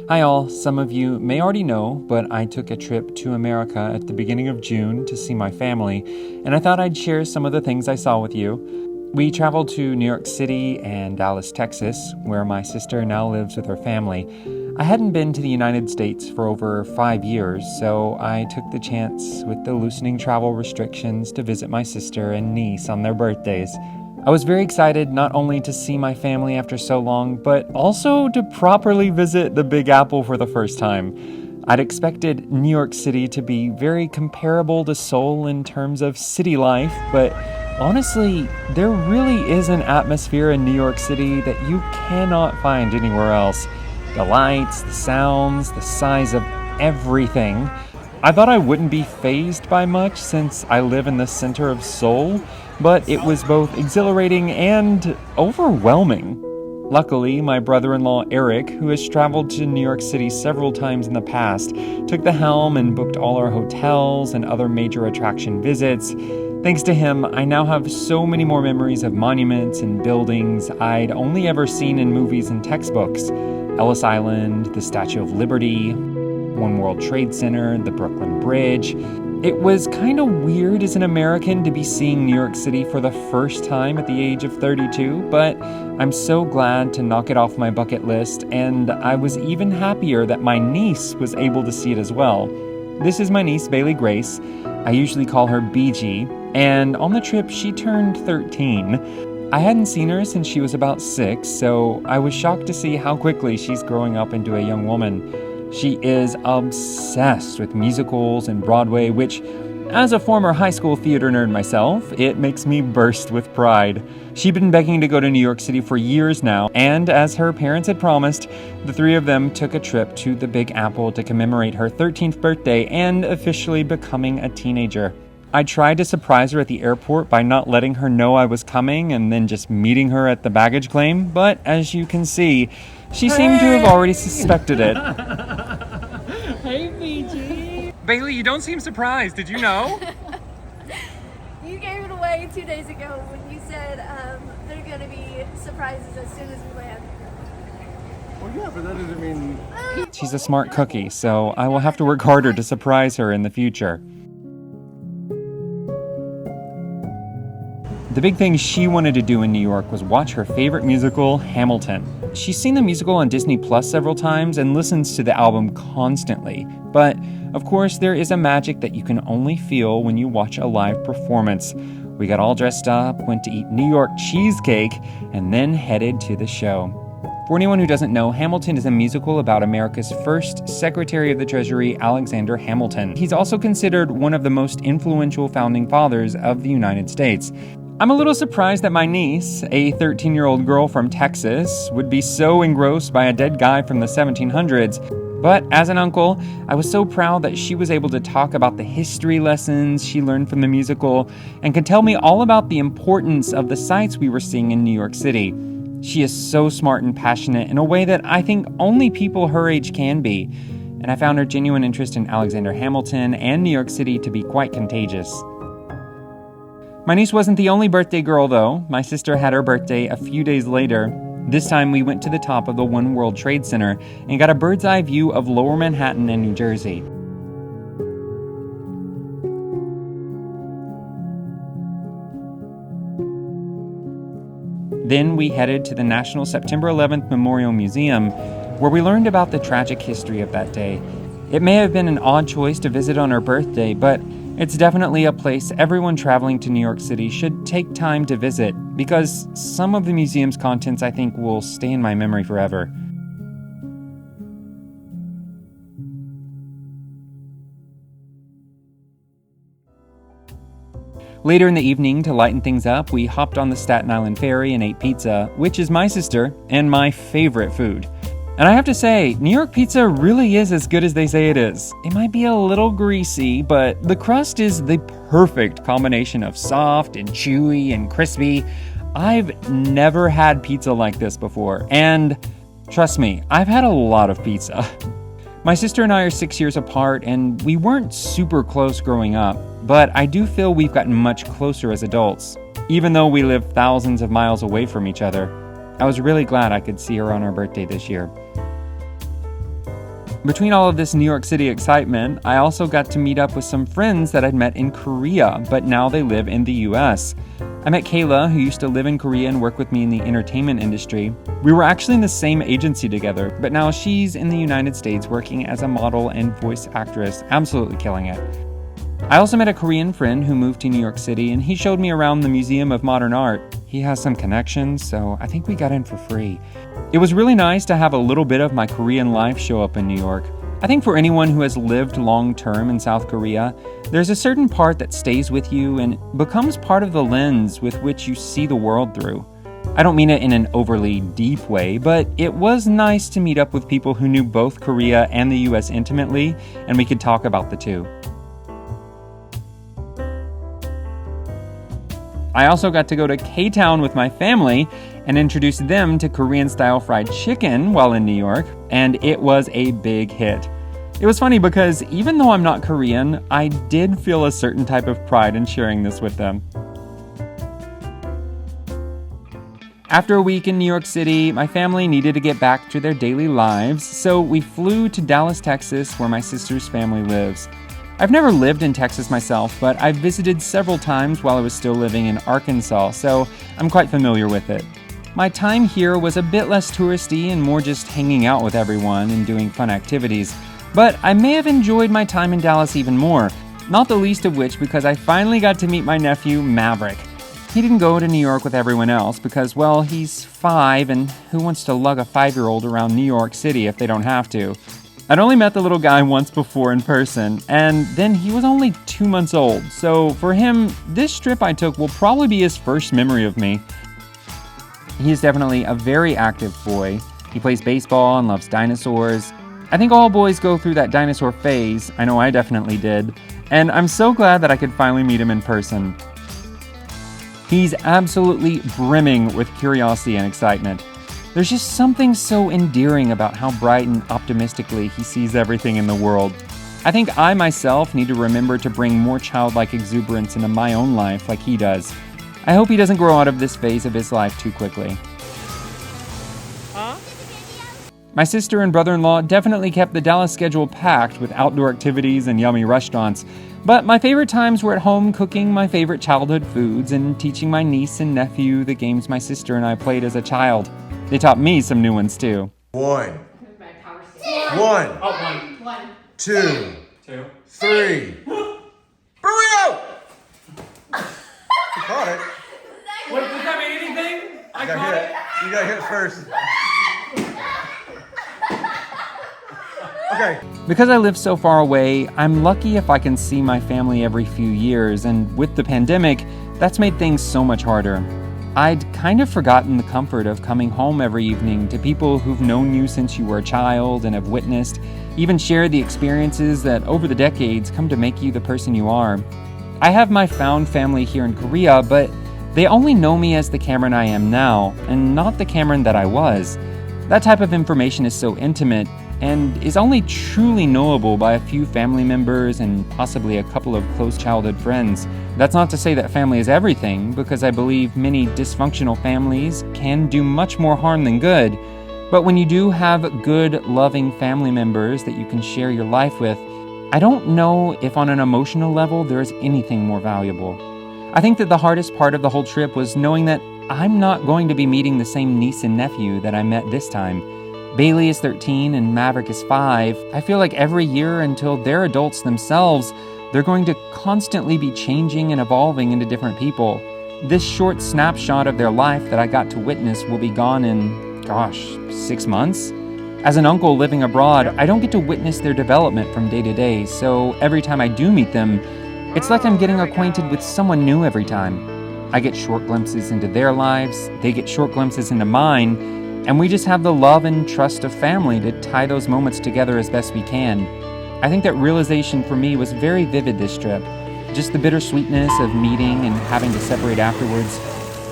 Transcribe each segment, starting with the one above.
Hi all, some of you may already know, but I took a trip to America at the beginning of June to see my family, and I thought I'd share some of the things I saw with you. We traveled to New York City and Dallas, Texas, where my sister now lives with her family. I hadn't been to the United States for over 5 years, so I took the chance with the loosening travel restrictions to visit my sister and niece on their birthdays. I was very excited not only to see my family after so long, but also to properly visit the Big Apple for the first time. I'd expected New York City to be very comparable to Seoul in terms of city life, but honestly, there really is an atmosphere in New York City that you cannot find anywhere else. The lights, the sounds, the size of everything. I thought I wouldn't be fazed by much since I live in the center of Seoul, but it was both exhilarating and overwhelming. Luckily, my brother-in-law Eric, who has traveled to New York City several times in the past, took the helm and booked all our hotels and other major attraction visits. Thanks to him, I now have so many more memories of monuments and buildings I'd only ever seen in movies and textbooks. Ellis Island, the Statue of Liberty, One World Trade Center, the Brooklyn Bridge. It was kind of weird as an American to be seeing New York City for the first time at the age of 32, but I'm so glad to knock it off my bucket list, and I was even happier that my niece was able to see it as well. This is my niece, Bailey Grace. I usually call her BG, and on the trip she turned 13. I hadn't seen her since she was about 6, so I was shocked to see how quickly she's growing up into a young woman. She is obsessed with musicals and Broadway, which, as a former high school theater nerd myself, it makes me burst with pride. She'd been begging to go to New York City for years now, and as her parents had promised, the three of them took a trip to the Big Apple to commemorate her 13th birthday and officially becoming a teenager. I tried to surprise her at the airport by not letting her know I was coming and then just meeting her at the baggage claim, but as you can see, she seemed to have already suspected it. Hey, BG. Bailey, you don't seem surprised. Did you know? You gave it away 2 days ago when you said there are going to be surprises as soon as we land. Well, yeah, but that doesn't mean... She's a smart cookie, so I will have to work harder to surprise her in the future. The big thing she wanted to do in New York was watch her favorite musical, Hamilton. She's seen the musical on Disney Plus several times and listens to the album constantly. But, of course, there is a magic that you can only feel when you watch a live performance. We got all dressed up, went to eat New York cheesecake, and then headed to the show. For anyone who doesn't know, Hamilton is a musical about America's first Secretary of the Treasury, Alexander Hamilton. He's also considered one of the most influential founding fathers of the United States. I'm a little surprised that my niece, a 13-year-old girl from Texas, would be so engrossed by a dead guy from the 1700s. But as an uncle, I was so proud that she was able to talk about the history lessons she learned from the musical and could tell me all about the importance of the sights we were seeing in New York City. She is so smart and passionate in a way that I think only people her age can be. And I found her genuine interest in Alexander Hamilton and New York City to be quite contagious. My niece wasn't the only birthday girl, though. My sister had her birthday a few days later. This time we went to the top of the One World Trade Center and got a bird's eye view of Lower Manhattan and New Jersey. Then we headed to the National September 11th Memorial Museum, where we learned about the tragic history of that day. It may have been an odd choice to visit on her birthday, but it's definitely a place everyone traveling to New York City should take time to visit, because some of the museum's contents I think will stay in my memory forever. Later in the evening, to lighten things up, we hopped on the Staten Island Ferry and ate pizza, which is my sister and my favorite food. And I have to say, New York pizza really is as good as they say it is. It might be a little greasy, but the crust is the perfect combination of soft and chewy and crispy. I've never had pizza like this before, and trust me, I've had a lot of pizza. My sister and I are 6 years apart, and we weren't super close growing up, but I do feel we've gotten much closer as adults, even though we live thousands of miles away from each other. I was really glad I could see her on her birthday this year. Between all of this New York City excitement, I also got to meet up with some friends that I'd met in Korea, but now they live in the US. I met Kayla, who used to live in Korea and work with me in the entertainment industry. We were actually in the same agency together, but now she's in the United States working as a model and voice actress, absolutely killing it. I also met a Korean friend who moved to New York City, and he showed me around the Museum of Modern Art. He has some connections, so I think we got in for free. It was really nice to have a little bit of my Korean life show up in New York. I think for anyone who has lived long-term in South Korea, there's a certain part that stays with you and becomes part of the lens with which you see the world through. I don't mean it in an overly deep way, but it was nice to meet up with people who knew both Korea and the US intimately, and we could talk about the two. I also got to go to K-Town with my family and introduce them to Korean-style fried chicken while in New York, and it was a big hit. It was funny because even though I'm not Korean, I did feel a certain type of pride in sharing this with them. After a week in New York City, my family needed to get back to their daily lives, so we flew to Dallas, Texas, where my sister's family lives. I've never lived in Texas myself, but I've visited several times while I was still living in Arkansas, so I'm quite familiar with it. My time here was a bit less touristy and more just hanging out with everyone and doing fun activities, but I may have enjoyed my time in Dallas even more, not the least of which because I finally got to meet my nephew, Maverick. He didn't go to New York with everyone else because, well, he's 5 and who wants to lug a 5-year-old around New York City if they don't have to? I'd only met the little guy once before in person, and then he was only 2 months old, so for him, this trip I took will probably be his first memory of me. He is definitely a very active boy. He plays baseball and loves dinosaurs. I think all boys go through that dinosaur phase, I know I definitely did, and I'm so glad that I could finally meet him in person. He's absolutely brimming with curiosity and excitement. There's just something so endearing about how bright and optimistically he sees everything in the world. I think I myself need to remember to bring more childlike exuberance into my own life like he does. I hope he doesn't grow out of this phase of his life too quickly. My sister and brother-in-law definitely kept the Dallas schedule packed with outdoor activities and yummy restaurants, but my favorite times were at home cooking my favorite childhood foods and teaching my niece and nephew the games my sister and I played as a child. They taught me some new ones too. One, 2, 3. Burrito! You caught it. What, does that mean anything? I You caught gotta it. hit it. You gotta hit it first. Okay. Because I live so far away, I'm lucky if I can see my family every few years, and with the pandemic, that's made things so much harder. I'd kind of forgotten the comfort of coming home every evening to people who've known you since you were a child and have witnessed, even shared the experiences that over the decades come to make you the person you are. I have my found family here in Korea, but they only know me as the Cameron I am now, and not the Cameron that I was. That type of information is so intimate, and is only truly knowable by a few family members and possibly a couple of close childhood friends. That's not to say that family is everything, because I believe many dysfunctional families can do much more harm than good. But when you do have good, loving family members that you can share your life with, I don't know if on an emotional level there is anything more valuable. I think that the hardest part of the whole trip was knowing that I'm not going to be meeting the same niece and nephew that I met this time. Bailey is 13 and Maverick is 5. I feel like every year until they're adults themselves, they're going to constantly be changing and evolving into different people. This short snapshot of their life that I got to witness will be gone in, 6 months? As an uncle living abroad, I don't get to witness their development from day to day, so every time I do meet them, it's like I'm getting acquainted with someone new every time. I get short glimpses into their lives, they get short glimpses into mine, and we just have the love and trust of family to tie those moments together as best we can. I think that realization for me was very vivid this trip. Just the bittersweetness of meeting and having to separate afterwards.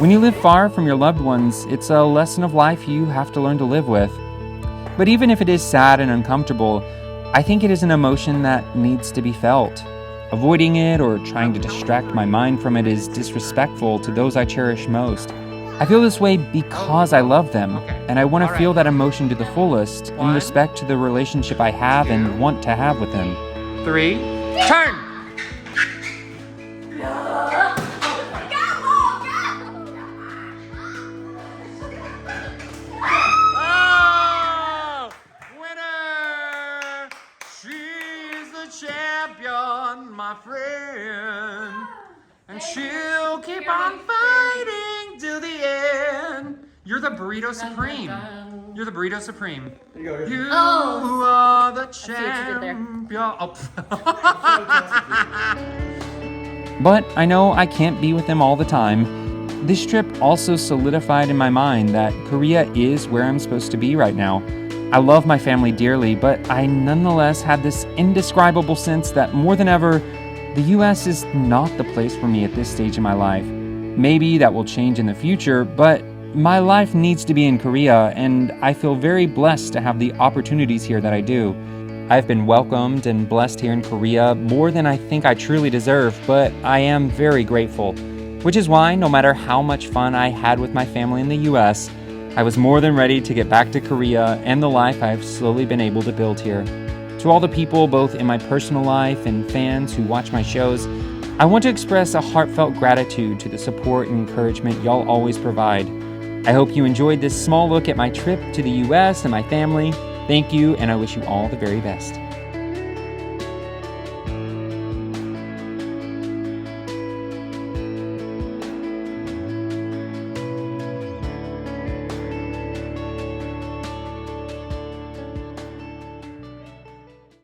When you live far from your loved ones, it's a lesson of life you have to learn to live with. But even if it is sad and uncomfortable, I think it is an emotion that needs to be felt. Avoiding it or trying to distract my mind from it is disrespectful to those I cherish most. I feel this way because I love them, and I want to feel that emotion to the fullest in respect to the relationship I have and want to have with them. 3, turn! Oh! Winner! She's the champion, my friend. And she'll keep on fighting till the end. You're the Burrito Supreme. You're the Burrito Supreme. You Oh. are the see what you did there. champion. Oh. But I know I can't be with them all the time. This trip also solidified in my mind that Korea is where I'm supposed to be right now. I love my family dearly, but I nonetheless had this indescribable sense that more than ever, the US is not the place for me at this stage in my life. Maybe that will change in the future, but my life needs to be in Korea, and I feel very blessed to have the opportunities here that I do. I've been welcomed and blessed here in Korea more than I think I truly deserve, but I am very grateful. Which is why, no matter how much fun I had with my family in the US, I was more than ready to get back to Korea and the life I've slowly been able to build here. To all the people, both in my personal life and fans who watch my shows, I want to express a heartfelt gratitude to the support and encouragement y'all always provide. I hope you enjoyed this small look at my trip to the US and my family. Thank you, and I wish you all the very best.